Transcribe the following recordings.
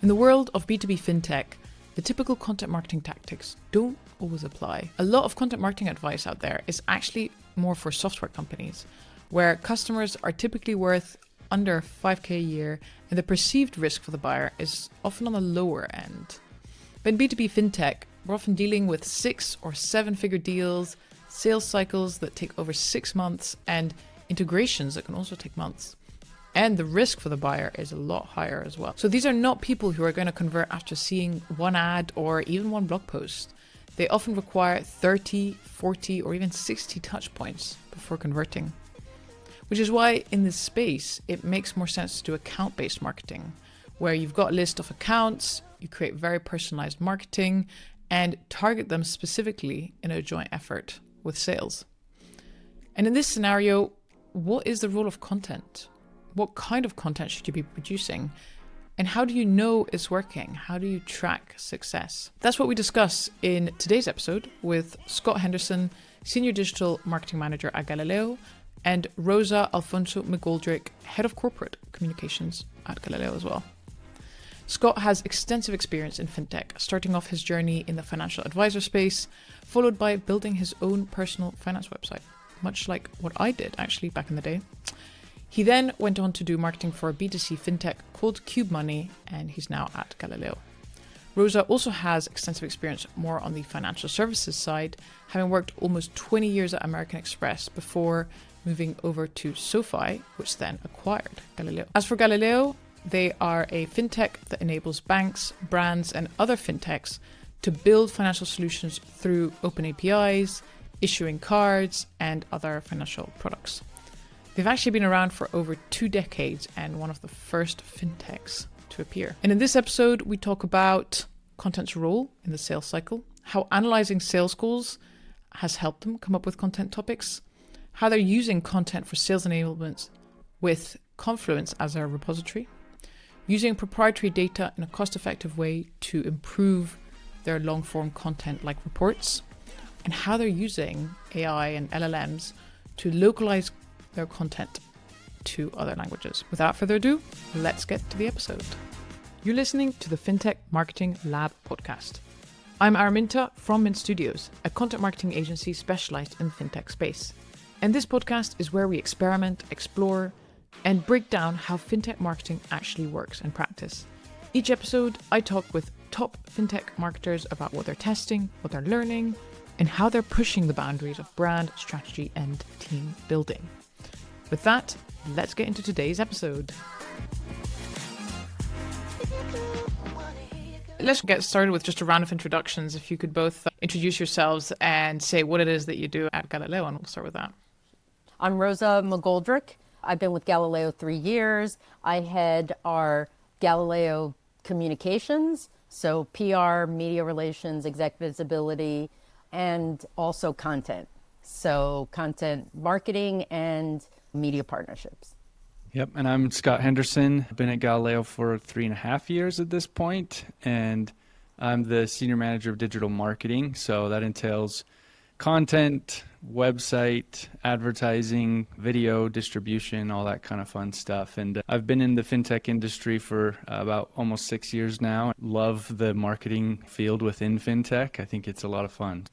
In the world of B2B FinTech, the typical content marketing tactics don't always apply. A lot of content marketing advice out there is actually more for software companies, where customers are typically worth under 5K a year and the perceived risk for the buyer is often on the lower end. But in B2B FinTech, we're often dealing with 6 or 7-figure deals, sales cycles that take over 6 months, and integrations that can also take months. And the risk for the buyer is a lot higher as well. So these are not people who are going to convert after seeing one ad or even one blog post. They often require 30, 40, or even 60 touch points before converting. Which is why in this space, it makes more sense to do account-based marketing, where you've got a list of accounts, you create very personalized marketing, and target them specifically in a joint effort with sales. And in this scenario, what is the role of content? What kind of content should you be producing? And how do you know it's working? How do you track success? That's what we discuss in today's episode with Scott Henderson, Senior Digital Marketing Manager at Galileo, and Rosa McGoldrick, Head of Corporate Communications at Galileo as well. Scott has extensive experience in fintech, starting off his journey in the financial advisor space, followed by building his own personal finance website, much like what I did actually back in the day. He then went on to do marketing for a B2C FinTech called Cube Money, and he's now at Galileo. Rosa also has extensive experience more on the financial services side, having worked almost 20 years at American Express before moving over to SoFi, which then acquired Galileo. As for Galileo, they are a fintech that enables banks, brands, and other fintechs to build financial solutions through open APIs, issuing cards, and other financial products. They've actually been around for over 2 decades and one of the first fintechs to appear. And in this episode, we talk about content's role in the sales cycle, how analyzing sales calls has helped them come up with content topics, how they're using content for sales enablement with Confluence as a repository, using proprietary data in a cost-effective way to improve their long-form content like reports, and how they're using AI and LLMs to localize their content to other languages. Without further ado, let's get to the episode. You're listening to the FinTech Marketing Lab podcast. I'm Araminta from Mint Studios, a content marketing agency specialized in the FinTech space. And this podcast is where we experiment, explore, and break down how FinTech marketing actually works in practice. Each episode, I talk with top FinTech marketers about what they're testing, what they're learning, and how they're pushing the boundaries of brand, strategy, and team building. With that, let's get into today's episode. Let's get started with just a round of introductions. If you could both introduce yourselves and say what it is that you do at Galileo, and we'll start with that. I'm Rosa McGoldrick. I've been with Galileo 3 years. I head our Galileo communications, so PR, media relations, exec visibility, and also content. So content marketing and media partnerships. Yep, and I'm Scott Henderson. I've been at Galileo for 3.5 years at this point, and I'm the Senior Manager of Digital Marketing. So that entails content, website, advertising, video distribution, all that kind of fun stuff. And I've been in the fintech industry for about almost 6 years now. Love the marketing field within fintech. I think it's a lot of fun.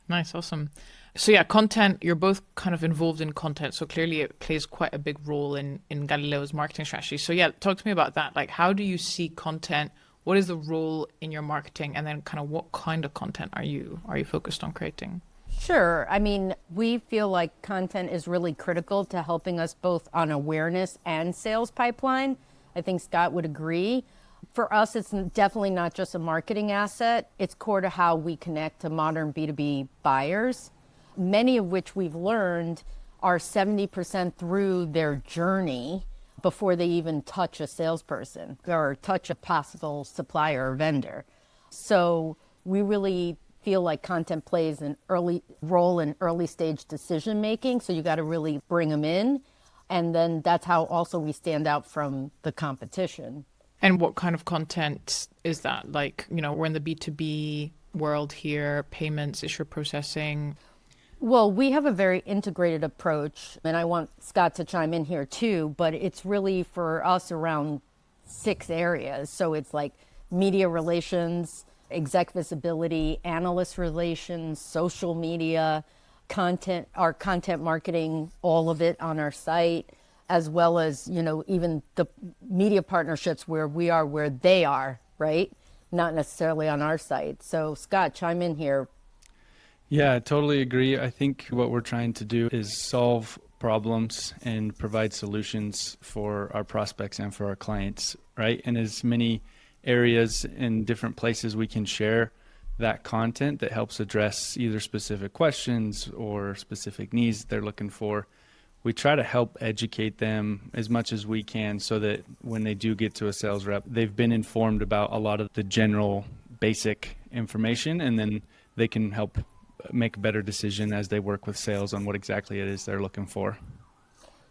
Nice, awesome. So yeah, content, you're both kind of involved in content. So clearly it plays quite a big role in Galileo's marketing strategy. So yeah, talk to me about that. Like, how do you see content? What is the role in your marketing? And then kind of what kind of content are you focused on creating? Sure. I mean, we feel like content is really critical to helping us both on awareness and sales pipeline. I think Scott would agree. For us, it's definitely not just a marketing asset. It's core to how we connect to modern B2B buyers, many of which we've learned are 70% through their journey before they even touch a salesperson or touch a possible supplier or vendor. So we really feel like content plays an early role in early stage decision making. So you got to really bring them in. And then that's how also we stand out from the competition. And what kind of content is that? Like, you know, we're in the B2B world here, payments, issue processing. Well, we have a very integrated approach, and I want Scott to chime in here too, but it's really for us around 6 areas. So it's like media relations, exec visibility, analyst relations, social media, content, our content marketing, all of it on our site, as well as, even the media partnerships where we are, where they are, right? Not necessarily on our site. So Scott, chime in here. Yeah, I totally agree. I think what we're trying to do is solve problems and provide solutions for our prospects and for our clients, right? And as many areas in different places we can share that content that helps address either specific questions or specific needs they're looking for. We try to help educate them as much as we can so that when they do get to a sales rep, they've been informed about a lot of the general basic information, and then they can help make a better decision as they work with sales on what exactly it is they're looking for.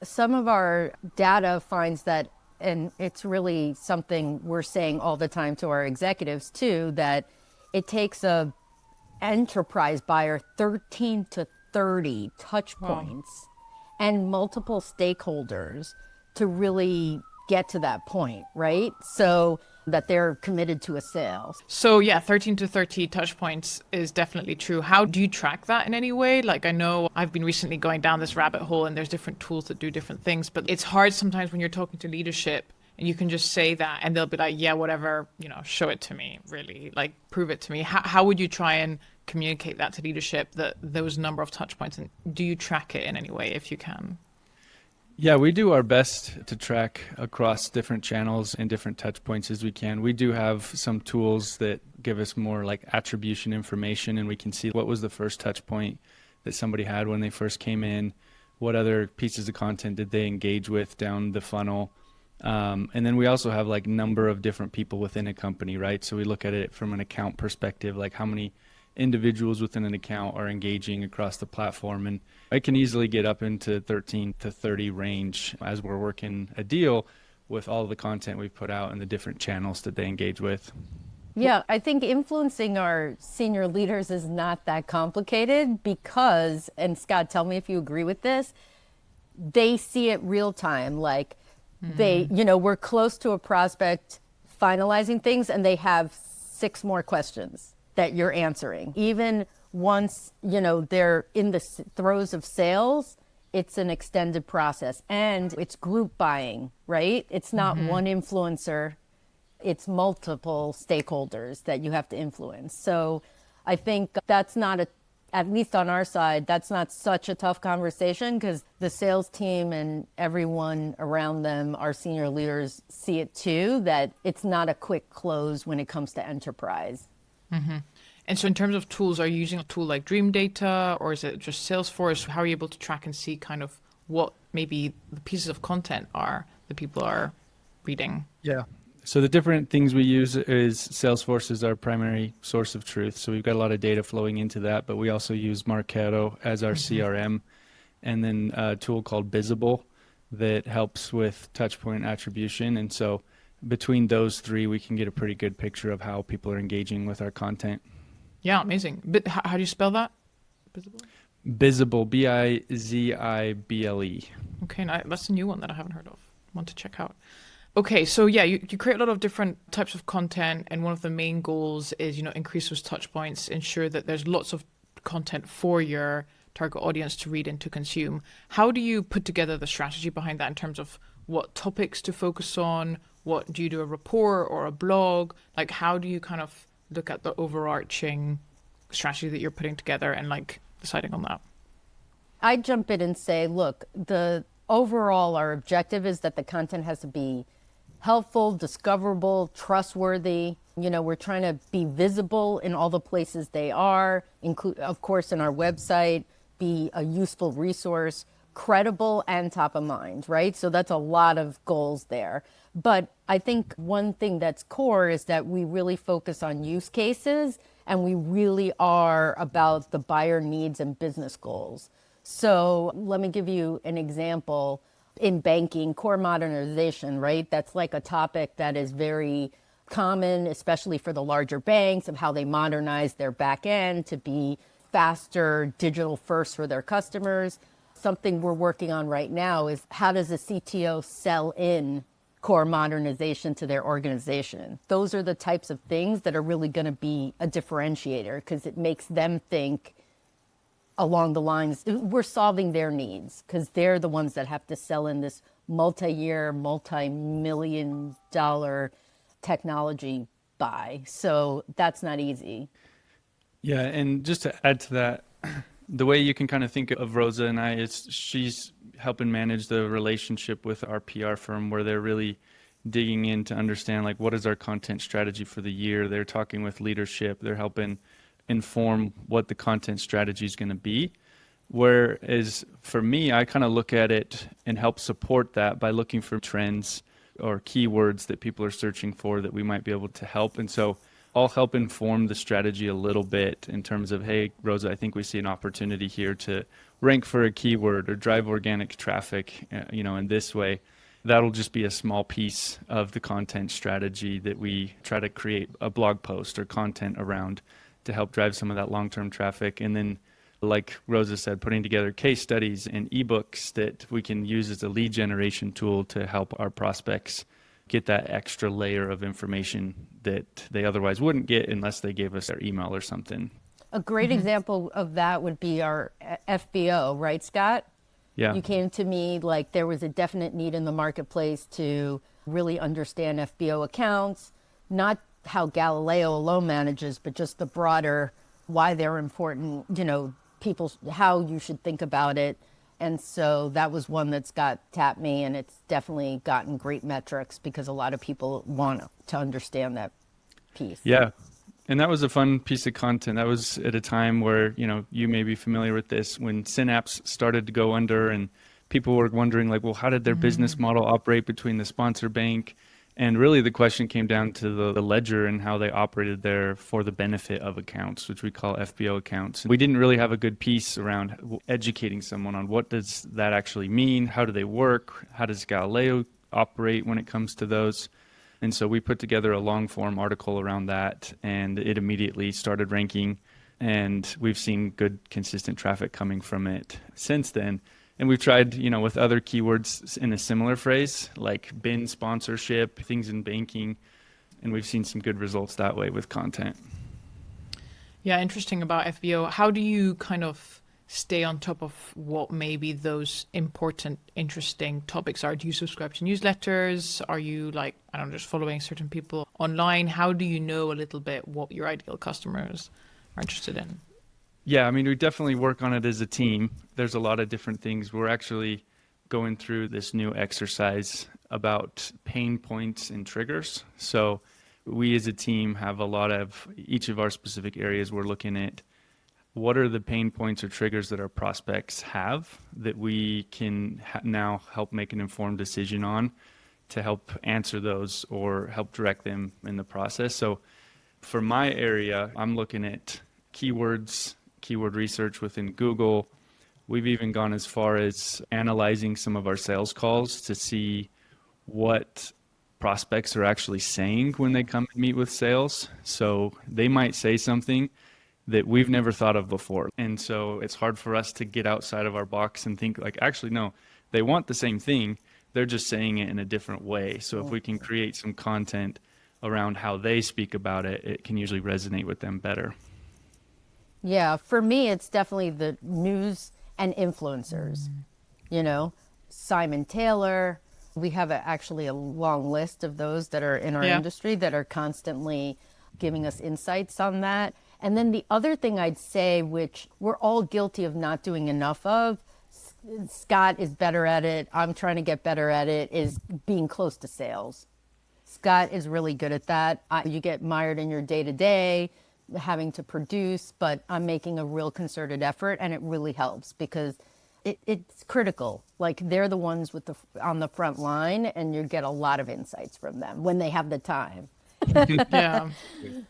Some of our data finds that, and it's really something we're saying all the time to our executives too, that it takes a enterprise buyer 13 to 30 touch points and multiple stakeholders to really get to that point, right? So that they're committed to a sale. So yeah, 13 to 30 touch points is definitely true. How do you track that in any way? Like, I know I've been recently going down this rabbit hole and there's different tools that do different things, but it's hard sometimes when you're talking to leadership and you can just say that and they'll be like, yeah, whatever, show it to me, really, like prove it to me. How would you try and communicate that to leadership, that those number of touch points, and do you track it in any way if you can? Yeah, we do our best to track across different channels and different touch points as we can. We do have some tools that give us more like attribution information, and we can see what was the first touch point that somebody had when they first came in, what other pieces of content did they engage with down the funnel. And then we also have like number of different people within a company, right? So we look at it from an account perspective, like how many individuals within an account are engaging across the platform. And I can easily get up into 13 to 30 range as we're working a deal with all the content we've put out and the different channels that they engage with. Yeah, I think influencing our senior leaders is not that complicated because, and Scott, tell me if you agree with this, they see it real time. Like we're close to a prospect finalizing things and they have 6 more questions that you're answering. Even once, they're in the throes of sales, it's an extended process and it's group buying, right? It's not one influencer, it's multiple stakeholders that you have to influence. So I think that's not at least on our side, that's not such a tough conversation because the sales team and everyone around them, our senior leaders, see it too, that it's not a quick close when it comes to enterprise. Mm-hmm. And so in terms of tools, are you using a tool like Dream Data or is it just Salesforce? How are you able to track and see kind of what maybe the pieces of content are that people are reading? Yeah. So the different things we use is Salesforce is our primary source of truth. So we've got a lot of data flowing into that, but we also use Marketo as our CRM, and then a tool called Visible that helps with touchpoint attribution. And so between those 3, we can get a pretty good picture of how people are engaging with our content. Yeah, amazing. But how do you spell that? Visible? Visible, Bizible. Okay, now that's a new one that I haven't heard of. Want to check out. Okay, so yeah, you create a lot of different types of content, and one of the main goals is, increase those touch points, ensure that there's lots of content for your target audience to read and to consume. How do you put together the strategy behind that in terms of what topics to focus on? What do you do, a report or a blog? Like, how do you kind of look at the overarching strategy that you're putting together and like deciding on that? I jump in and say, look, our objective is that the content has to be helpful, discoverable, trustworthy. We're trying to be visible in all the places they are, include, of course, in our website, be a useful resource, credible and top of mind, right? So that's a lot of goals there. But I think one thing that's core is that we really focus on use cases and we really are about the buyer needs and business goals. So let me give you an example. In banking, core modernization, right? That's like a topic that is very common, especially for the larger banks, of how they modernize their back end to be faster, digital first for their customers. Something we're working on right now is how does a CTO sell in core modernization to their organization. Those are the types of things that are really going to be a differentiator because it makes them think along the lines, we're solving their needs because they're the ones that have to sell in this multi-year, multi-million dollar technology buy. So that's not easy. Yeah, and just to add to that, the way you can kind of think of Rosa and I is she's helping manage the relationship with our PR firm where they're really digging in to understand like what is our content strategy for the year. They're talking with leadership. They're helping inform what the content strategy is going to be. Whereas for me, I kind of look at it and help support that by looking for trends or keywords that people are searching for that we might be able to help. And so I'll help inform the strategy a little bit in terms of, hey, Rosa, I think we see an opportunity here to rank for a keyword or drive organic traffic, in this way. That'll just be a small piece of the content strategy that we try to create a blog post or content around to help drive some of that long-term traffic. And then, like Rosa said, putting together case studies and ebooks that we can use as a lead generation tool to help our prospects get that extra layer of information that they otherwise wouldn't get unless they gave us their email or something. A great example of that would be our FBO, right, Scott? Yeah. You came to me like there was a definite need in the marketplace to really understand FBO accounts, not how Galileo alone manages, but just the broader why they're important, people, how you should think about it. And so that was one that Scott tapped me, and it's definitely gotten great metrics because a lot of people want to understand that piece. Yeah. And that was a fun piece of content. That was at a time where, you may be familiar with this, when Synapse started to go under and people were wondering like, well, how did their business model operate between the sponsor bank? And really the question came down to the ledger and how they operated there for the benefit of accounts, which we call FBO accounts. We didn't really have a good piece around educating someone on what does that actually mean? How do they work? How does Galileo operate when it comes to those? And so we put together a long form article around that, and it immediately started ranking, and we've seen good consistent traffic coming from it since then. And we've tried, with other keywords in a similar phrase, like bin sponsorship, things in banking, and we've seen some good results that way with content. Yeah, interesting about FBO. How do you kind of stay on top of what maybe those important, interesting topics are? Do you subscribe to newsletters? Are you just following certain people online? How do you know a little bit what your ideal customers are interested in? Yeah, we definitely work on it as a team. There's a lot of different things. We're actually going through this new exercise about pain points and triggers. So we as a team have a lot of each of our specific areas. We're looking at what are the pain points or triggers that our prospects have that we can now help make an informed decision on to help answer those or help direct them in the process. So for my area, I'm looking at keywords, keyword research within Google. We've even gone as far as analyzing some of our sales calls to see what prospects are actually saying when they come and meet with sales. So they might say something that we've never thought of before. And so it's hard for us to get outside of our box and think like, actually, no, they want the same thing. They're just saying it in a different way. So if we can create some content around how they speak about it, it can usually resonate with them better. Yeah, for me, it's definitely the news and influencers, Simon Taylor. We have actually a long list of those that are in our industry that are constantly giving us insights on that. And then the other thing I'd say, which we're all guilty of not doing enough of, Scott is better at it, I'm trying to get better at it, is being close to sales. Scott is really good at that. You get mired in your day-to-day, having to produce, but I'm making a real concerted effort, and it really helps because it's critical. Like they're the ones on the front line, and you get a lot of insights from them when they have the time. Yeah,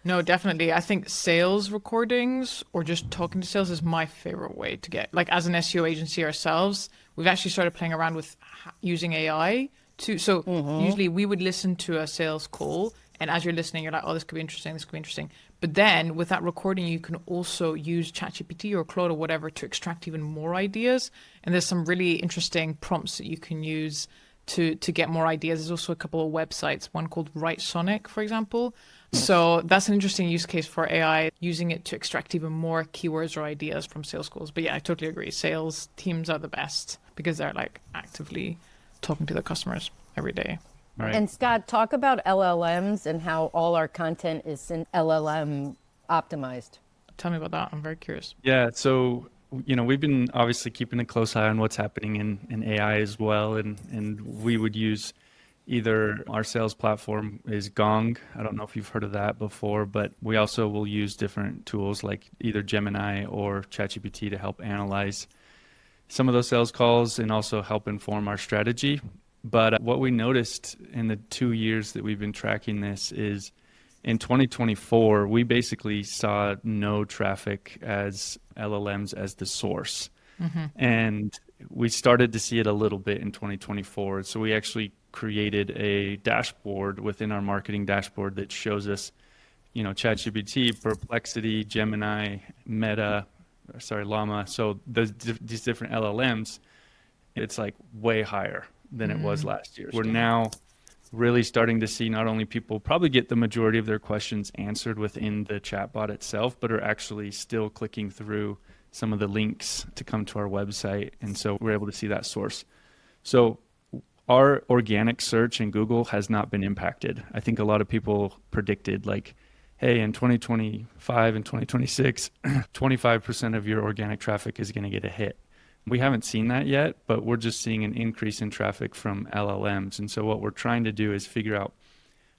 no, definitely. I think sales recordings or just talking to sales is my favorite way to get, as an SEO agency ourselves, we've actually started playing around with using AI so usually we would listen to a sales call, and as you're listening, you're like, oh, this could be interesting. But then with that recording, you can also use ChatGPT or Claude or whatever to extract even more ideas. And there's some really interesting prompts that you can use to get more ideas. There's also a couple of websites, one called Write Sonic, for example. So that's an interesting use case for AI, using it to extract even more keywords or ideas from sales calls. But yeah, I totally agree. Sales teams are the best because they're like actively talking to their customers every day. Right. And Scott, talk about LLMs and how all our content is in LLM optimized. Tell me about that. I'm very curious. Yeah, so we've been obviously keeping a close eye on what's happening in AI as well, and we would use either our sales platform is Gong. I don't know if you've heard of that before, but we also will use different tools like either Gemini or ChatGPT to help analyze some of those sales calls and also help inform our strategy. But what we noticed in the 2 years that we've been tracking this is in 2024, we basically saw no traffic as LLMs as the source. And we started to see it a little bit in 2024. So we actually created a dashboard within our marketing dashboard that shows us, ChatGPT, Perplexity, Gemini, Llama. So these different LLMs, it's like way higher than it was last year. We're now really starting to see not only people probably get the majority of their questions answered within the chatbot itself, but are actually still clicking through some of the links to come to our website. And so we're able to see that source. So our organic search in Google has not been impacted. I think a lot of people predicted like, hey, in 2025 and 2026, 25% of your organic traffic is going to get a hit. We haven't seen that yet, but we're just seeing an increase in traffic from LLMs. And so what we're trying to do is figure out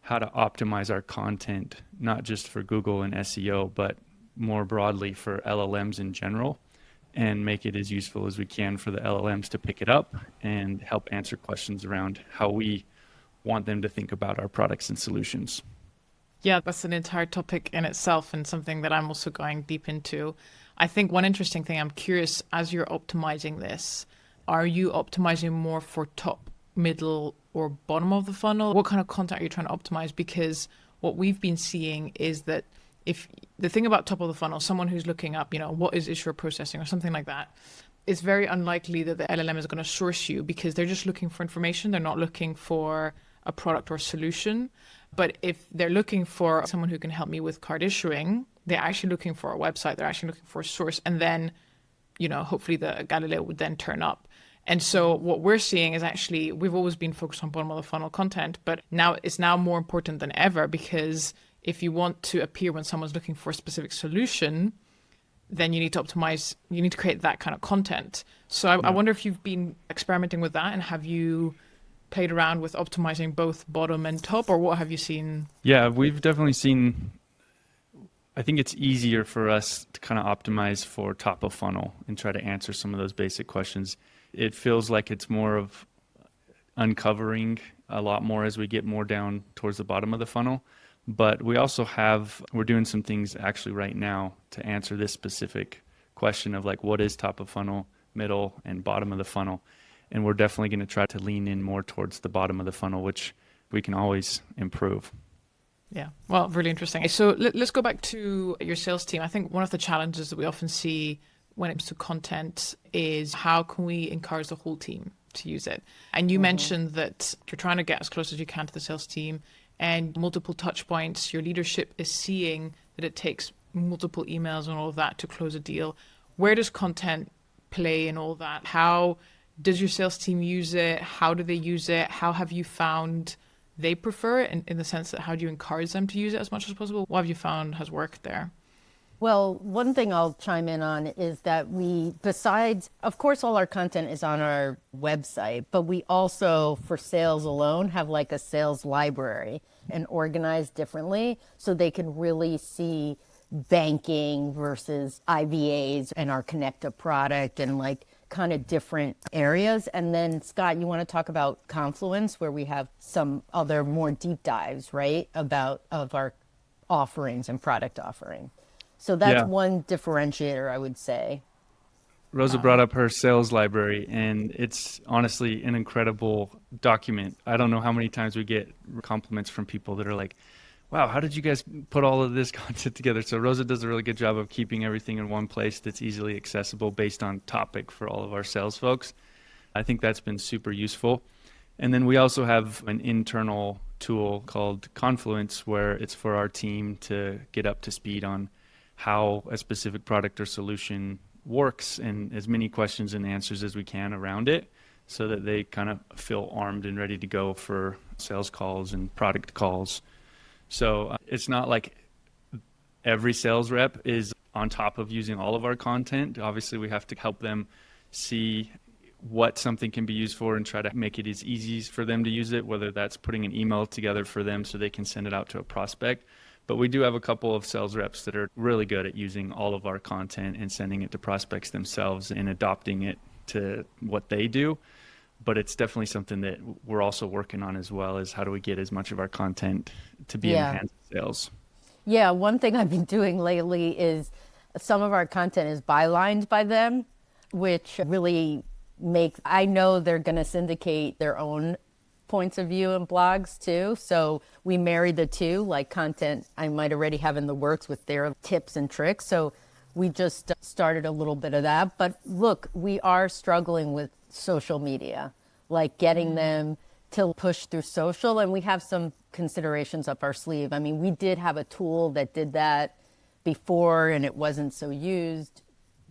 how to optimize our content, not just for Google and SEO, but more broadly for LLMs in general, and make it as useful as we can for the LLMs to pick it up and help answer questions around how we want them to think about our products and solutions. Yeah, that's an entire topic in itself and something that I'm also going deep into. I think one interesting thing, I'm curious, as you're optimizing this, are you optimizing more for top, middle, or bottom of the funnel? What kind of content are you trying to optimize? Because what we've been seeing is that if the thing about top of the funnel, someone who's looking up, what is issuer processing or something like that, it's very unlikely that the LLM is going to source you because they're just looking for information. They're not looking for a product or solution. But if they're looking for someone who can help me with card issuing, they're actually looking for a website. They're actually looking for a source. And then, hopefully the Galileo would then turn up. And so what we're seeing is actually, we've always been focused on bottom of the funnel content, but now it's now more important than ever, because if you want to appear when someone's looking for a specific solution, then you need to optimize, you need to create that kind of content. So I wonder if you've been experimenting with that, and have you played around with optimizing both bottom and top, or what have you seen? Yeah, we've definitely seen, I think it's easier for us to kind of optimize for top of funnel and try to answer some of those basic questions. It feels like it's more of uncovering a lot more as we get more down towards the bottom of the funnel. But we also we're doing some things actually right now to answer this specific question of like, what is top of funnel, middle, and bottom of the funnel? And we're definitely going to try to lean in more towards the bottom of the funnel, which we can always improve. Yeah, well, really interesting. So let's go back to your sales team. I think one of the challenges that we often see when it comes to content is how can we encourage the whole team to use it? And you mentioned that you're trying to get as close as you can to the sales team, and multiple touch points. Your leadership is seeing that it takes multiple emails and all of that to close a deal. Where does content play in all that? How does your sales team use it? How do they use it? How have you found they prefer it, in the sense that how do you encourage them to use it as much as possible? What have you found has worked there? Well, one thing I'll chime in on is that besides, of course, all our content is on our website, but we also, for sales alone, have like a sales library and organized differently so they can really see banking versus IVAs and our Connecta product and like kind of different areas. And then Scott, you want to talk about Confluence, where we have some other more deep dives, right, of our offerings and product offering. So that's one differentiator, I would say. Rosa brought up her sales library, and it's honestly an incredible document. I don't know how many times we get compliments from people that are like, wow, how did you guys put all of this content together? So Rosa does a really good job of keeping everything in one place that's easily accessible based on topic for all of our sales folks. I think that's been super useful. And then we also have an internal tool called Confluence, where it's for our team to get up to speed on how a specific product or solution works and as many questions and answers as we can around it, so that they kind of feel armed and ready to go for sales calls and product calls. So it's not like every sales rep is on top of using all of our content. Obviously, we have to help them see what something can be used for and try to make it as easy for them to use it, whether that's putting an email together for them so they can send it out to a prospect. But we do have a couple of sales reps that are really good at using all of our content and sending it to prospects themselves and adopting it to what they do. But it's definitely something that we're also working on as well, is how do we get as much of our content to be in the hands of sales. Yeah, one thing I've been doing lately is some of our content is bylined by them, which really makes, I know they're going to syndicate their own points of view and blogs too. So we marry the two, like content I might already have in the works with their tips and tricks. So we just started a little bit of that. But look, we are struggling with social media, like getting them to push through social. And we have some considerations up our sleeve. I mean, we did have a tool that did that before and it wasn't so used,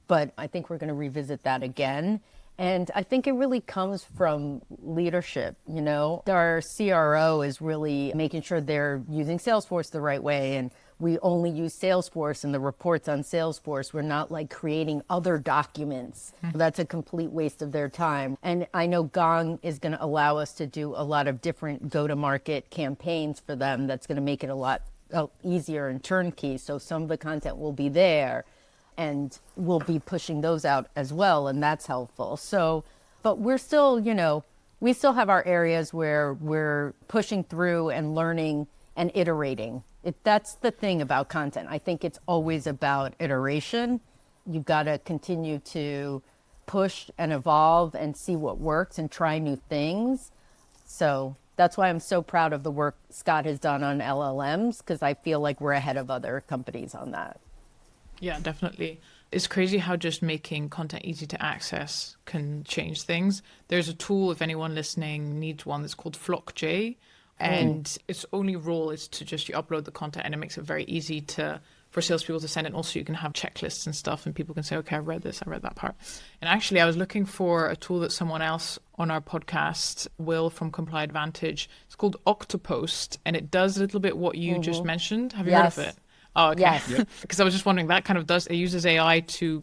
but I think we're going to revisit that again. And I think it really comes from leadership. You know, our CRO is really making sure they're using Salesforce the right way. And we only use Salesforce and the reports on Salesforce. We're not like creating other documents. That's a complete waste of their time. And I know Gong is going to allow us to do a lot of different go-to-market campaigns for them. That's going to make it a lot easier and turnkey. So some of the content will be there. And we'll be pushing those out as well, and that's helpful. So, but we're still, you know, we still have our areas where we're pushing through and learning and iterating. That's the thing about content. I think it's always about iteration. You've got to continue to push and evolve and see what works and try new things. So that's why I'm so proud of the work Scott has done on LLMs, because I feel like we're ahead of other companies on that. Yeah, definitely. It's crazy how just making content easy to access can change things. There's a tool, if anyone listening needs one, that's called FlockJ. And its only role is to just you upload the content, and it makes it very easy for salespeople to send it. And also you can have checklists and stuff, and people can say, okay, I read this, I read that part. And actually, I was looking for a tool that someone else on our podcast, Will from Comply Advantage, it's called Octopost, and it does a little bit what you just mentioned. Have you heard of it? Oh, okay. Yes. Because I was just wondering, that kind of it uses AI to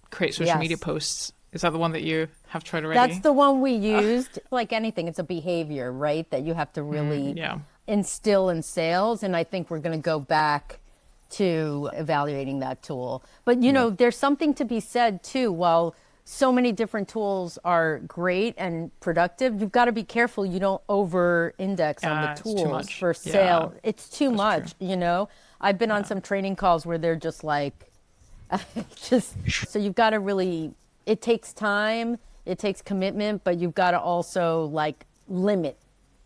create social media posts. Is that the one that you have tried already? That's the one we used. Like anything, it's a behavior, right? That you have to really instill in sales. And I think we're going to go back to evaluating that tool. But, you know, there's something to be said too. While so many different tools are great and productive, you've got to be careful you don't over index on the tools for sale. It's too much, you know? I've been on some training calls where they're just like, so you've got to really, it takes time, it takes commitment, but you've got to also like limit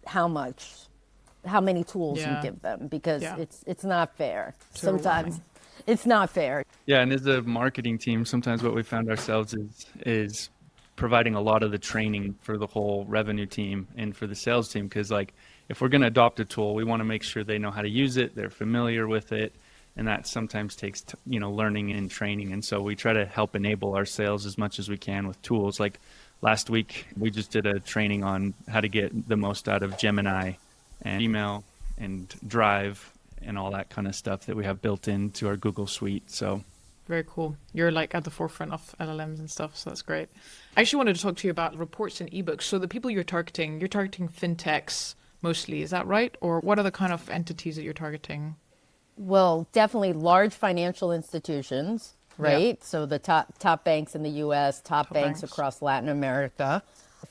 how many tools you give them, because it's not fair. Sometimes it's not fair. Yeah, and as a marketing team, sometimes what we found ourselves is providing a lot of the training for the whole revenue team and for the sales team, because like, if we're going to adopt a tool, we want to make sure they know how to use it, they're familiar with it, and that sometimes takes learning and training. And so we try to help enable our sales as much as we can with tools. Like last week, we just did a training on how to get the most out of Gemini and email and Drive and all that kind of stuff that we have built into our Google Suite. So very cool. You're like at the forefront of LLMs and stuff, so that's great. I actually wanted to talk to you about reports and ebooks. So the people you're targeting fintechs mostly, is that right? Or what are the kind of entities that you're targeting? Well, definitely large financial institutions, right? Yeah. So the top banks in the US, top banks across Latin America.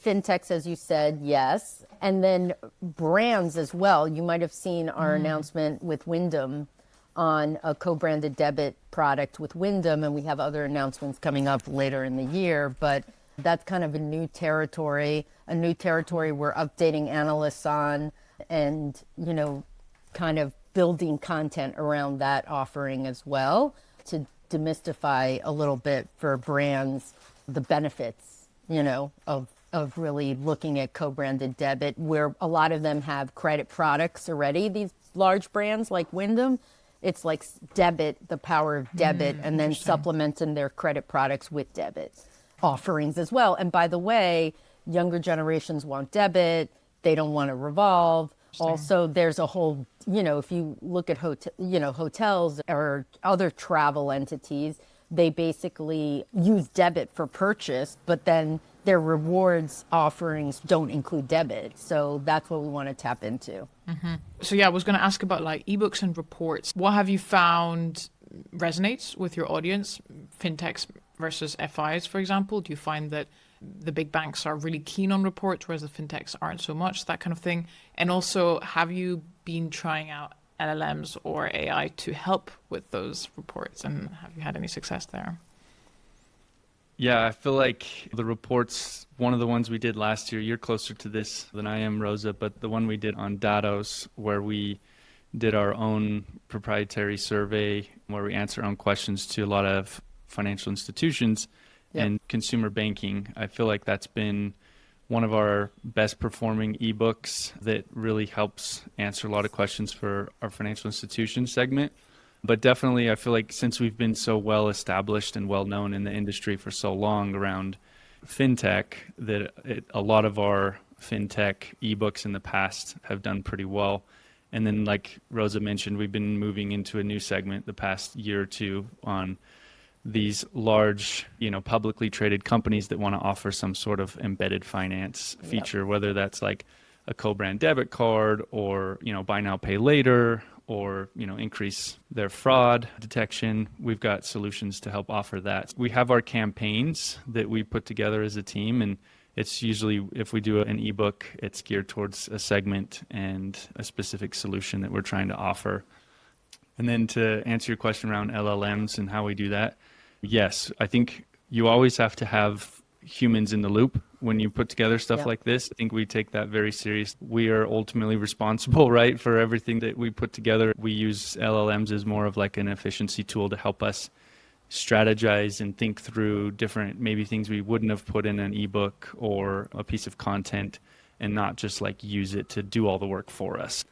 Fintechs, as you said, yes. And then brands as well. You might have seen our announcement with Wyndham on a co-branded debit product with Wyndham, and we have other announcements coming up later in the year. But that's kind of a new territory we're updating analysts on, and, you know, kind of building content around that offering as well to demystify a little bit for brands the benefits, you know, of of really looking at co-branded debit, where a lot of them have credit products already. These large brands like Wyndham, it's like debit, the power of debit, and then supplementing their credit products with debit offerings as well. And by the way, younger generations want debit. They don't want to revolve. Also, there's a whole, if you look at hotels or other travel entities, they basically use debit for purchase, but then their rewards offerings don't include debit. So that's what we want to tap into. So yeah, I was going to ask about like ebooks and reports. What have you found resonates with your audience, fintechs versus FIs, for example? Do you find that the big banks are really keen on reports, whereas the fintechs aren't so much, that kind of thing? And also, have you been trying out LLMs or AI to help with those reports? And have you had any success there? Yeah, I feel like the reports, one of the ones we did last year, you're closer to this than I am, Rosa, but the one we did on Datos, where we did our own proprietary survey where we answer our own questions to a lot of financial institutions and consumer banking. I feel like that's been one of our best performing ebooks that really helps answer a lot of questions for our financial institution segment. But definitely, I feel like since we've been so well established and well known in the industry for so long around fintech, that a lot of our fintech ebooks in the past have done pretty well. And then, like Rosa mentioned, we've been moving into a new segment the past year or two on these large, publicly traded companies that want to offer some sort of embedded finance feature, whether that's like a co-brand debit card or, buy now, pay later, or, increase their fraud detection. We've got solutions to help offer that. We have our campaigns that we put together as a team, and it's usually, if we do an ebook, it's geared towards a segment and a specific solution that we're trying to offer. And then to answer your question around LLMs and how we do that, yes, I think you always have to have humans in the loop when you put together stuff like this. I think we take that very serious. We are ultimately responsible, right, for everything that we put together. We use LLMs as more of like an efficiency tool to help us strategize and think through different maybe things we wouldn't have put in an ebook or a piece of content, and not just like use it to do all the work for us.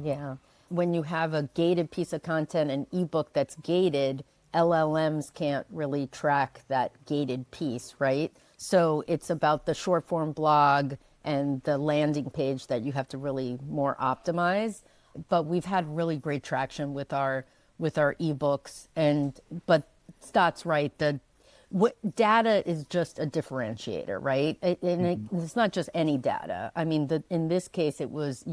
Yeah. When you have a gated piece of content, an ebook that's gated, LLMs can't really track that gated piece, right? So it's about the short form blog and the landing page that you have to really more optimize. But we've had really great traction with our ebooks, but Scott's right. Data is just a differentiator, right? It's not just any data. I mean, in this case, it was,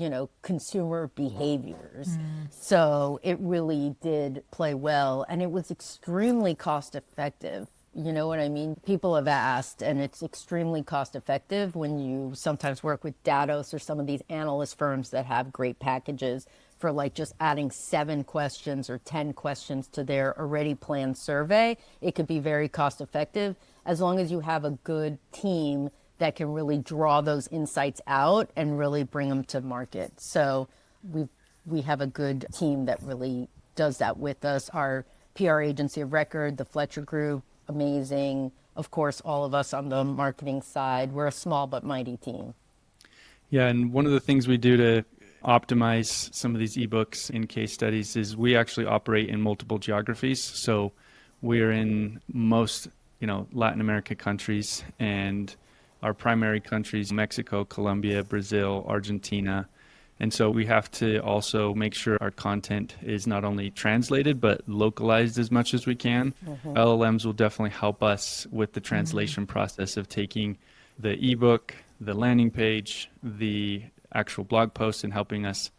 consumer behaviors. So it really did play well, and it was extremely cost effective. You know what I mean? People have asked, and it's extremely cost effective when you sometimes work with Datos or some of these analyst firms that have great packages for like just adding 7 questions or 10 questions to their already planned survey. It could be very cost effective as long as you have a good team that can really draw those insights out and really bring them to market. So we have a good team that really does that with us. Our PR agency of record, the Fletcher Group, amazing. Of course, all of us on the marketing side. We're a small but mighty team. Yeah, and one of the things we do to optimize some of these ebooks in case studies is we actually operate in multiple geographies. So we're in most, Latin America countries, and our primary countries, Mexico, Colombia, Brazil, Argentina. And so we have to also make sure our content is not only translated, but localized as much as we can. LLMs will definitely help us with the translation process of taking the ebook, the landing page, the actual blog post, and helping us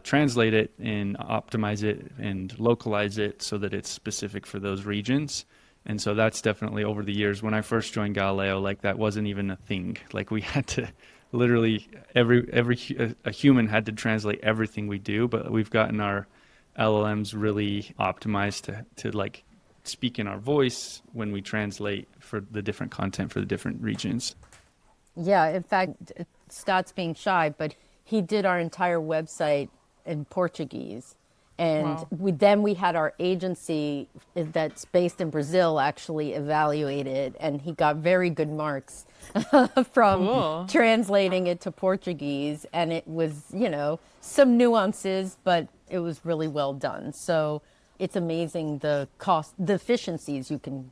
translate it and optimize it and localize it so that it's specific for those regions. And so that's definitely over the years. When I first joined Galileo, like that wasn't even a thing. Like we had to literally a human had to translate everything we do, but we've gotten our LLMs really optimized to like speak in our voice when we translate for the different content for the different regions. Yeah, in fact, Scott's being shy, but he did our entire website in Portuguese. And we had our agency that's based in Brazil actually evaluate it, and he got very good marks from Cool. translating it to Portuguese. And it was, some nuances, but it was really well done. So it's amazing the efficiencies you can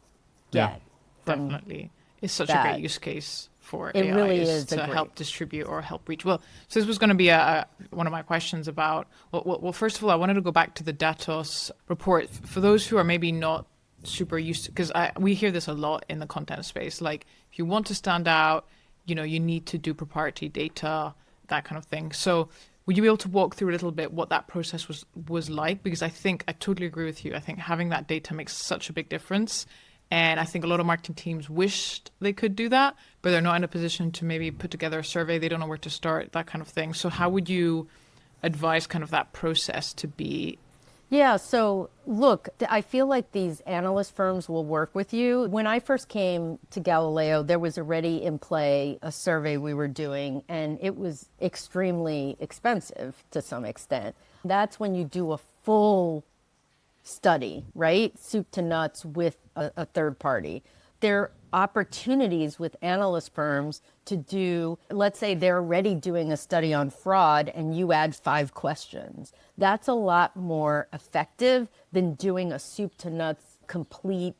Yeah. get from Definitely. It's such a that. great use case for It AI really is is a to great- help distribute or help reach. Well, so this was going to be one of my questions about, well, first of all, I wanted to go back to the Datos report. For those who are maybe not super used to, because we hear this a lot in the content space, like if you want to stand out, you need to do proprietary data, that kind of thing. So would you be able to walk through a little bit what that process was like? Because I think I totally agree with you. I think having that data makes such a big difference. And I think a lot of marketing teams wished they could do that, but they're not in a position to maybe put together a survey. They don't know where to start, that kind of thing. So how would you advise kind of that process to be? Yeah, so look, I feel like these analyst firms will work with you. When I first came to Galileo, there was already in play a survey we were doing, and it was extremely expensive to some extent. That's when you do a full study, right? Soup to nuts with a third party. There are opportunities with analyst firms to do, let's say they're already doing a study on fraud and you add 5 questions. That's a lot more effective than doing a soup to nuts complete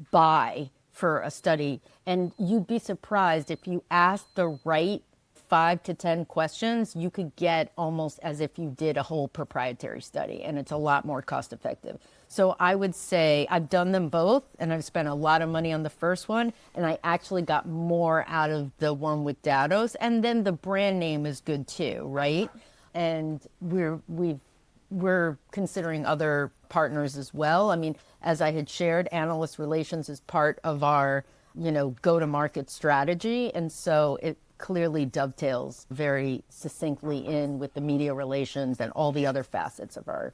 buy for a study. And you'd be surprised if you ask the right 5 to 10 questions, you could get almost as if you did a whole proprietary study, and it's a lot more cost effective. So I would say I've done them both, and I've spent a lot of money on the first one, and I actually got more out of the one with Datos. And then the brand name is good too, right? And we're considering other partners as well. I mean, as I had shared, analyst relations is part of our, go-to-market strategy, and so it clearly dovetails very succinctly in with the media relations and all the other facets of our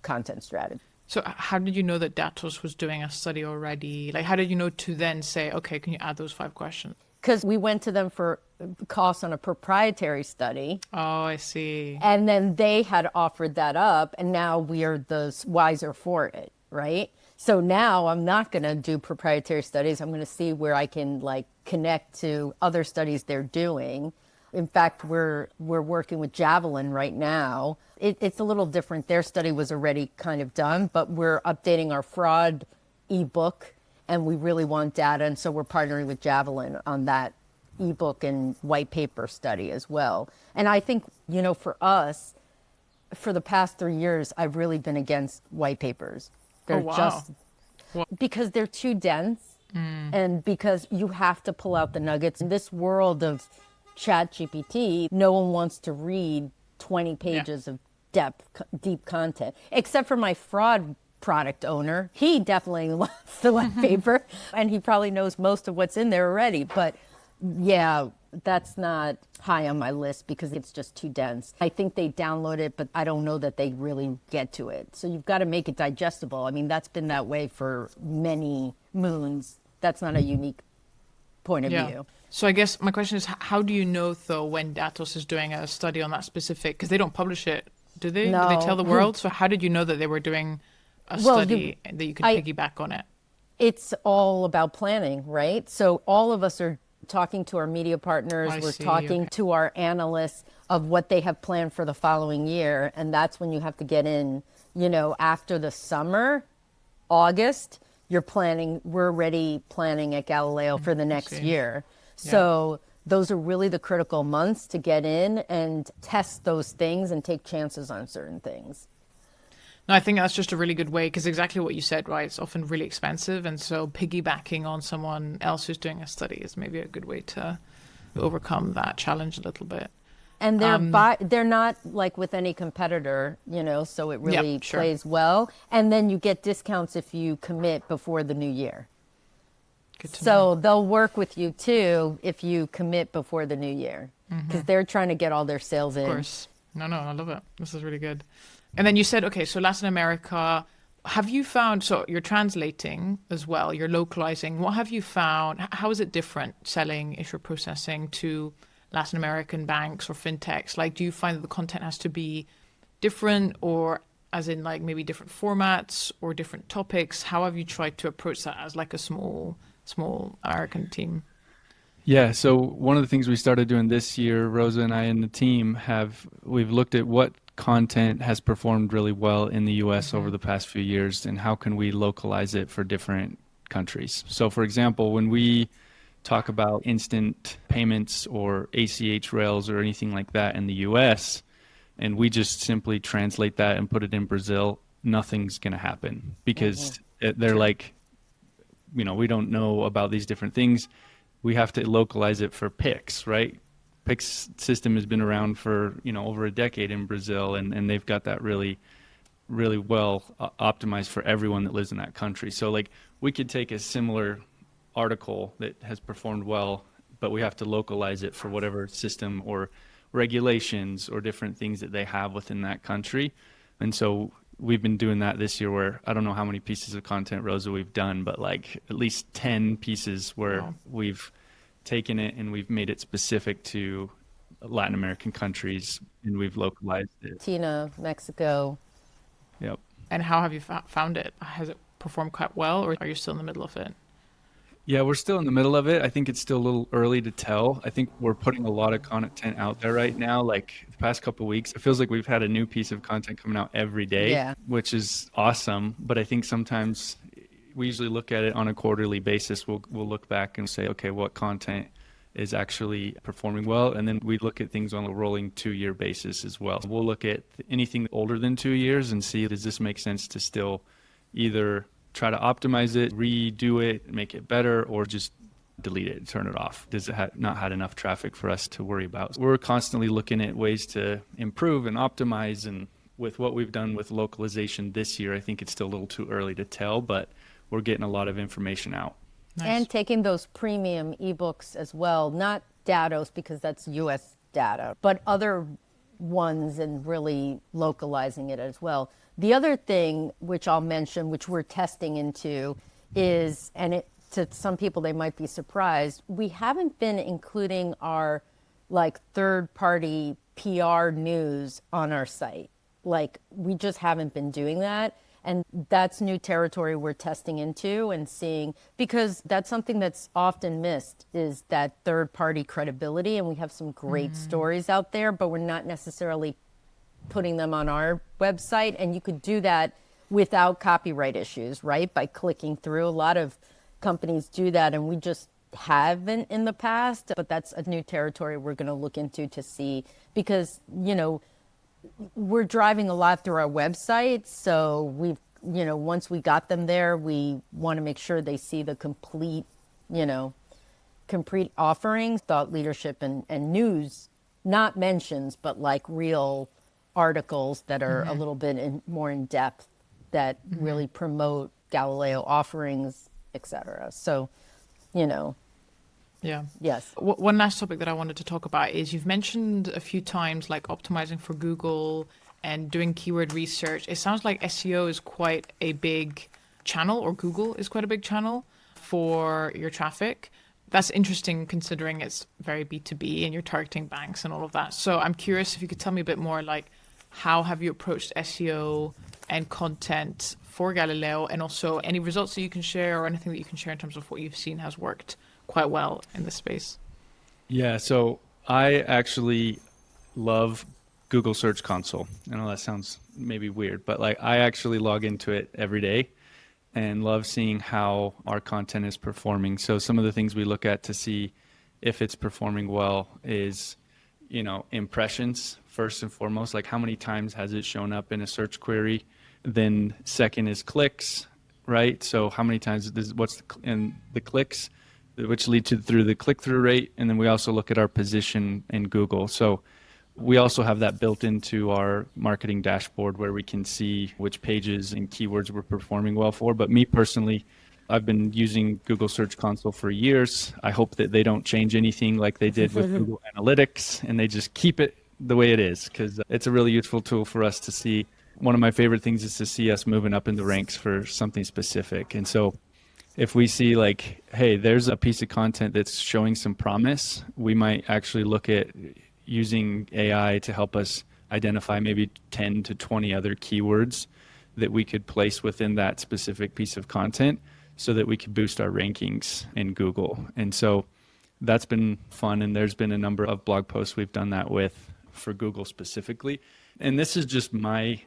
content strategy. So how did you know that Datos was doing a study already? Like, how did you know to then say, okay, can you add those 5 questions? Because we went to them for costs on a proprietary study. Oh, I see. And then they had offered that up, and now we are the wiser for it, right? So now I'm not going to do proprietary studies. I'm going to see where I can connect to other studies they're doing. In fact, we're working with Javelin right now. It's a little different. Their study was already kind of done, but we're updating our fraud ebook, and we really want data. And so we're partnering with Javelin on that ebook and white paper study as well. And I think, for us, for the past 3 years, I've really been against white papers. They're just because they're too dense and because you have to pull out the nuggets. In this world of Chat GPT, no one wants to read 20 pages of deep content, except for my fraud product owner. He definitely loves the white paper, and he probably knows most of what's in there already. But yeah, that's not high on my list because it's just too dense. I think they download it, but I don't know that they really get to it. So you've got to make it digestible. I mean, that's been that way for many moons. That's not a unique point of view. So I guess my question is, how do you know, though, when Datos is doing a study on that specific, because they don't publish it, do they? No. Do they tell the world? So how did you know that they were doing a study that you could piggyback on it? It's all about planning, right? So all of us are talking to our media partners. We're talking to our analysts of what they have planned for the following year. And that's when you have to get in, after the summer, August, we're already planning at Galileo for the next year. So those are really the critical months to get in and test those things and take chances on certain things. No, I think that's just a really good way, because exactly what you said, right? It's often really expensive. And so piggybacking on someone else who's doing a study is maybe a good way to overcome that challenge a little bit. And they're not like with any competitor, so it really plays well. And then you get discounts if you commit before the new year. Good to know. They'll work with you too if you commit before the new year, because they're trying to get all their sales in. Of course. No, I love it. This is really good. And then you said, okay, so Latin America, have you found, so you're translating as well, you're localizing. What have you found? How is it different selling issuer processing to Latin American banks or fintechs? Like, do you find that the content has to be different, or as in maybe different formats or different topics? How have you tried to approach that as a small American team? Yeah, so one of the things we started doing this year, Rosa and I and the team we've looked at what content has performed really well in the US over the past few years and how can we localize it for different countries. So for example, when we talk about instant payments or ACH rails or anything like that in the US, and we just simply translate that and put it in Brazil, nothing's going to happen because they're like, we don't know about these different things. We have to localize it for Pix, right? Pix system has been around for, over a decade in Brazil, and they've got that really, really well optimized for everyone that lives in that country. So like we could take a similar article that has performed well, but we have to localize it for whatever system or regulations or different things that they have within that country. And so we've been doing that this year where I don't know how many pieces of content, Rosa, we've done, but like at least 10 pieces where we've taken it and we've made it specific to Latin American countries and we've localized it. Argentina, Mexico. Yep. And how have you found it? Has it performed quite well, or are you still in the middle of it? Yeah, we're still in the middle of it. I think it's still a little early to tell. I think we're putting a lot of content out there right now. Like the past couple of weeks, it feels like we've had a new piece of content coming out every day, which is awesome. But I think sometimes we usually look at it on a quarterly basis. We'll look back and say, okay, what content is actually performing well? And then we look at things on a rolling 2-year basis as well. We'll look at anything older than 2 years and see, does this make sense to still either try to optimize it, redo it, make it better, or just delete it, turn it off? Does it not had enough traffic for us to worry about? We're constantly looking at ways to improve and optimize. And with what we've done with localization this year, I think it's still a little too early to tell, but we're getting a lot of information out. Nice. And taking those premium ebooks as well, not Dados because that's US data, but other ones and really localizing it as well. The other thing, which I'll mention, which we're testing into is, and to some people, they might be surprised, we haven't been including our third-party PR news on our site. We just haven't been doing that. And that's new territory we're testing into and seeing, because that's something that's often missed is that third-party credibility. And we have some great stories out there, but we're not necessarily putting them on our website. And you could do that without copyright issues, right? By clicking through. A lot of companies do that, and we just haven't in the past. But that's a new territory we're going to look into to see, because, we're driving a lot through our website. So we've, once we got them there, we want to make sure they see the complete offerings, thought leadership and news, not mentions, but real articles that are a little bit more in depth that really promote Galileo offerings, etc. So, Yeah. Yes. One last topic that I wanted to talk about is you've mentioned a few times optimizing for Google and doing keyword research. It sounds like SEO is quite a big channel, or Google is quite a big channel for your traffic. That's interesting considering it's very B2B and you're targeting banks and all of that. So I'm curious if you could tell me a bit more, how have you approached SEO and content for Galileo, and also any results that you can share or anything that you can share in terms of what you've seen has worked quite well in this space? Yeah, so I actually love Google Search Console. I know that sounds maybe weird, but I actually log into it every day and love seeing how our content is performing. So some of the things we look at to see if it's performing well is, impressions first and foremost, how many times has it shown up in a search query? Then second is clicks, right? So how many times what's the clicks, which lead through the click-through rate. And then we also look at our position in Google. So we also have that built into our marketing dashboard where we can see which pages and keywords we're performing well for. But me personally, I've been using Google Search Console for years. I hope that they don't change anything like they did with Google Analytics, and they just keep it the way it is, because it's a really useful tool for us to see. One of my favorite things is to see us moving up in the ranks for something specific. And so if we see hey, there's a piece of content that's showing some promise, we might actually look at using AI to help us identify maybe 10 to 20 other keywords that we could place within that specific piece of content so that we could boost our rankings in Google. And so that's been fun. And there's been a number of blog posts we've done that with for Google specifically. And this is just my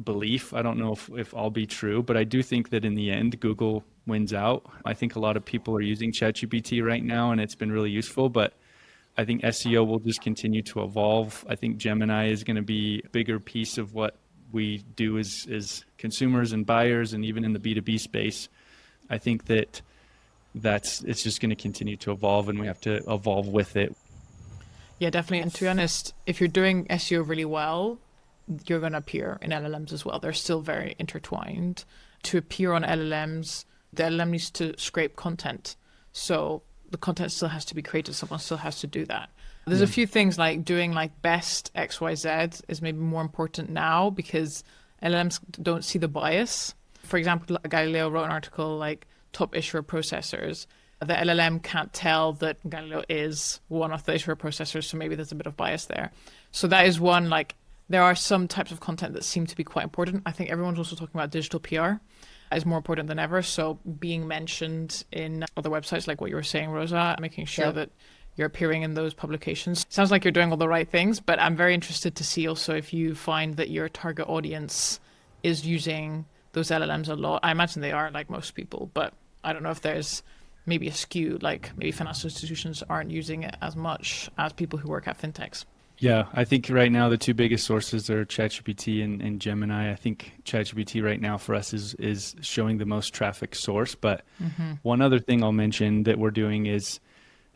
belief. I don't know if I'll be true, but I do think that in the end, Google wins out. I think a lot of people are using ChatGPT right now, and it's been really useful, but I think SEO will just continue to evolve. I think Gemini is going to be a bigger piece of what we do as consumers and buyers, and even in the B2B space. I think that it's just going to continue to evolve, and we have to evolve with it. Yeah, definitely. And to be honest, if you're doing SEO really well, you're going to appear in LLMs as well. They're still very intertwined. To appear on LLMs, the LLM needs to scrape content. So the content still has to be created. Someone still has to do that. There's a few things like doing like best XYZ is maybe more important now because LLMs don't see the bias. For example, Galileo wrote an article like top issuer processors. The LLM can't tell that Galileo is one of the issuer processors, so maybe there's a bit of bias there. So that is one, like, there are some types of content that seem to be quite important. I think everyone's also talking about digital PR is more important than ever. So being mentioned in other websites, like what you were saying, Rosa, making sure that you're appearing in those publications. Sounds like you're doing all the right things, but I'm very interested to see also if you find that your target audience is using those LLMs a lot. I imagine they are, like most people, but I don't know if there's maybe a skew, like maybe financial institutions aren't using it as much as people who work at fintechs. Yeah, I think right now the two biggest sources are ChatGPT and Gemini. I think ChatGPT right now for us is showing the most traffic source. But one other thing I'll mention that we're doing is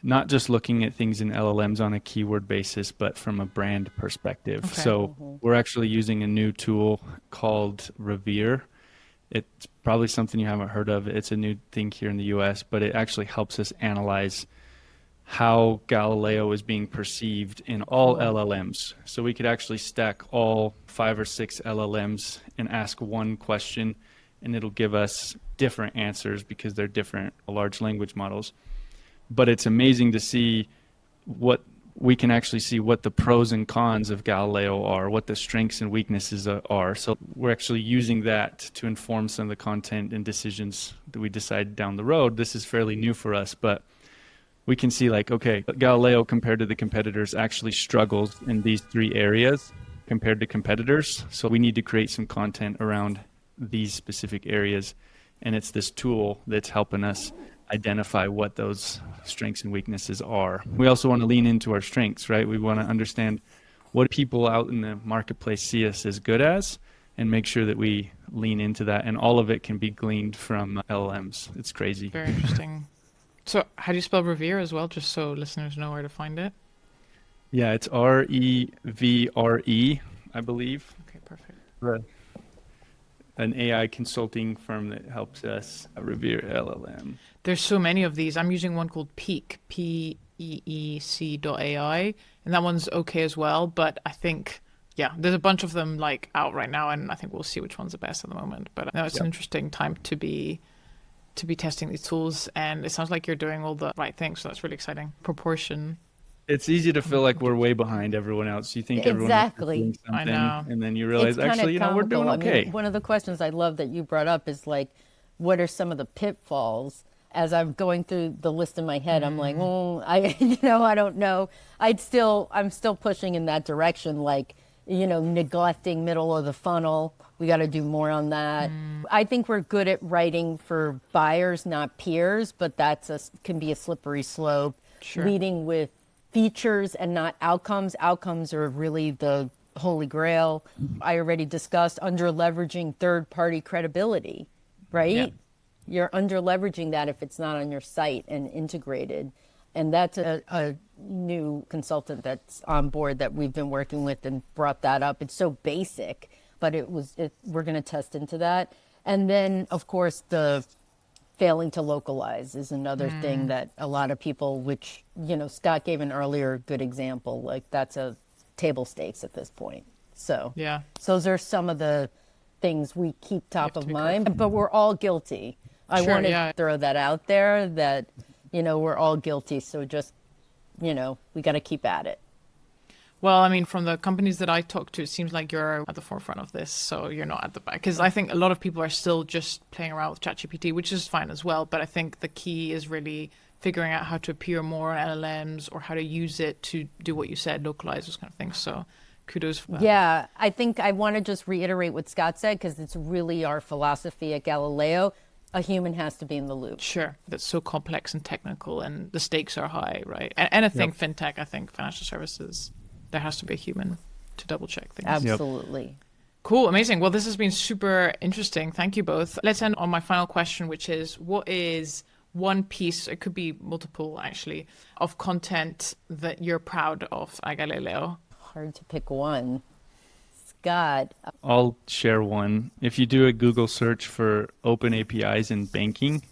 not just looking at things in LLMs on a keyword basis, but from a brand perspective. Okay. So we're actually using a new tool called Revere. It's probably something you haven't heard of. It's a new thing here in the US, but it actually helps us analyze how Galileo is being perceived in all LLMs. So we could actually stack all 5 or 6 LLMs and ask one question, and it'll give us different answers because they're different large language models. But it's amazing to see what we can actually see what the pros and cons of Galileo are, what the strengths and weaknesses are. So we're actually using that to inform some of the content and decisions that we decide down the road. This is fairly new for us, but we can see like, okay, Galileo compared to the competitors actually struggles in these 3 areas compared to competitors. So we need to create some content around these specific areas. And it's this tool that's helping us identify what those strengths and weaknesses are. We also want to lean into our strengths, right? We want to understand what people out in the marketplace see us as good as and make sure that we lean into that. And all of it can be gleaned from LLMs. It's crazy. Very interesting. So how do you spell Revere as well, just so listeners know where to find it? Yeah, it's Revre, I believe. Okay, perfect. An AI consulting firm that helps us Revere LLM. There's so many of these. I'm using one called Peek, PEEC.ai, and that one's okay as well. But I think, yeah, there's a bunch of them like out right now, and I think we'll see which one's the best at the moment. But no, it's an interesting time to be testing these tools, and it sounds like you're doing all the right things, so that's really exciting. Proportion. It's easy to feel like we're way behind everyone else. You think everyone else is doing something, I know. And then you realize, actually, we're doing okay. I mean, one of the questions I love that you brought up is like, what are some of the pitfalls? As I'm going through the list in my head, I'm like, I don't know. I'm still pushing in that direction, like, neglecting middle of the funnel. We got to do more on that. I think we're good at writing for buyers, not peers, but can be a slippery slope. Sure. Leading with features and not outcomes. Outcomes are really the holy grail. I already discussed under leveraging third-party credibility, right? Yeah. You're under leveraging that if it's not on your site and integrated. And that's a new consultant that's on board that we've been working with and brought that up. It's so basic, but we're going to test into that. And then, of course, the failing to localize is another thing that a lot of people, which, Scott gave an earlier good example, like that's a table stakes at this point. So, yeah. So those are some of the things we keep top of mind, but we're all guilty. I want to throw that out there that, we're all guilty. So just, we got to keep at it. Well, I mean, from the companies that I talk to, it seems like you're at the forefront of this, so you're not at the back. Because I think a lot of people are still just playing around with ChatGPT, which is fine as well. But I think the key is really figuring out how to appear more on LLMs or how to use it to do what you said, localize, those kind of things. So kudos for that. Yeah, I think I want to just reiterate what Scott said, because it's really our philosophy at Galileo. A human has to be in the loop. Sure. That's so complex and technical and the stakes are high, right? Anything fintech, I think, financial services, there has to be a human to double check things. Absolutely. Cool. Amazing. Well, this has been super interesting. Thank you both. Let's end on my final question, which is, what is one piece, it could be multiple actually, of content that you're proud of at Galileo? Hard to pick one. Scott. I'll share one. If you do a Google search for open APIs in banking,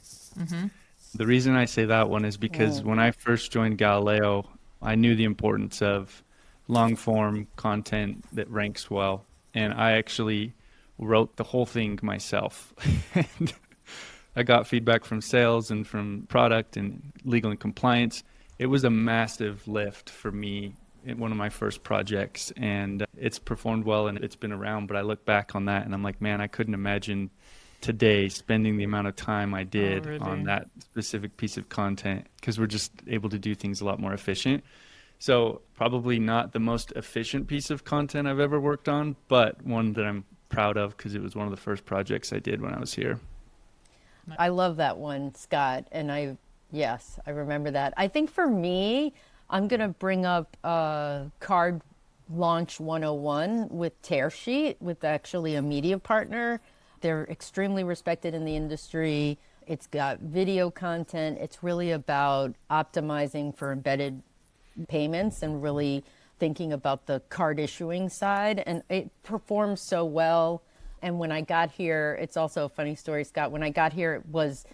the reason I say that one is because when I first joined Galileo, I knew the importance of long form content that ranks well. And I actually wrote the whole thing myself. And I got feedback from sales and from product and legal and compliance. It was a massive lift for me in one of my first projects, and it's performed well and it's been around. But I look back on that and I'm like, man, I couldn't imagine today spending the amount of time I did on that specific piece of content, because we're just able to do things a lot more efficient. So probably not the most efficient piece of content I've ever worked on, but one that I'm proud of because it was one of the first projects I did when I was here. I love that one, Scott. And yes, I remember that. I think for me, I'm going to bring up Card Launch 101 with Tearsheet, with actually a media partner. They're extremely respected in the industry. It's got video content. It's really about optimizing for embedded payments and really thinking about the card issuing side. And it performs so well. And when I got here, it's also a funny story, Scott. When I got here, it was,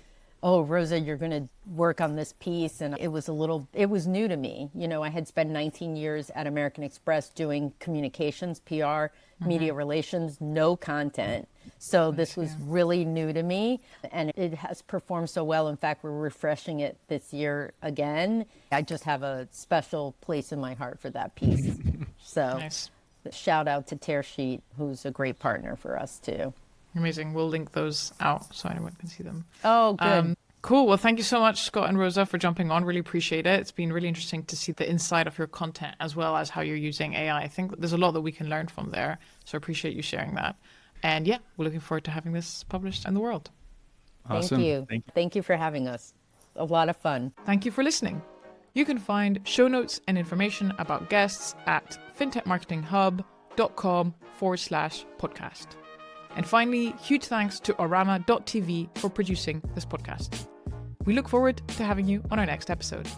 oh, Rosa, you're going to work on this piece. And it was new to me. You know, I had spent 19 years at American Express doing communications, PR, media relations, no content. So this was really new to me, and it has performed so well. In fact, we're refreshing it this year again. I just have a special place in my heart for that piece. So shout out to Tearsheet, who's a great partner for us too. Amazing. We'll link those out so anyone can see them. Oh, good. Cool. Well, thank you so much, Scott and Rosa, for jumping on. Really appreciate it. It's been really interesting to see the inside of your content as well as how you're using AI. I think there's a lot that we can learn from there. So I appreciate you sharing that. And yeah, we're looking forward to having this published in the world. Awesome. Thank you. Thank you for having us. A lot of fun. Thank you for listening. You can find show notes and information about guests at fintechmarketinghub.com/podcast. And finally, huge thanks to Arama.tv for producing this podcast. We look forward to having you on our next episode.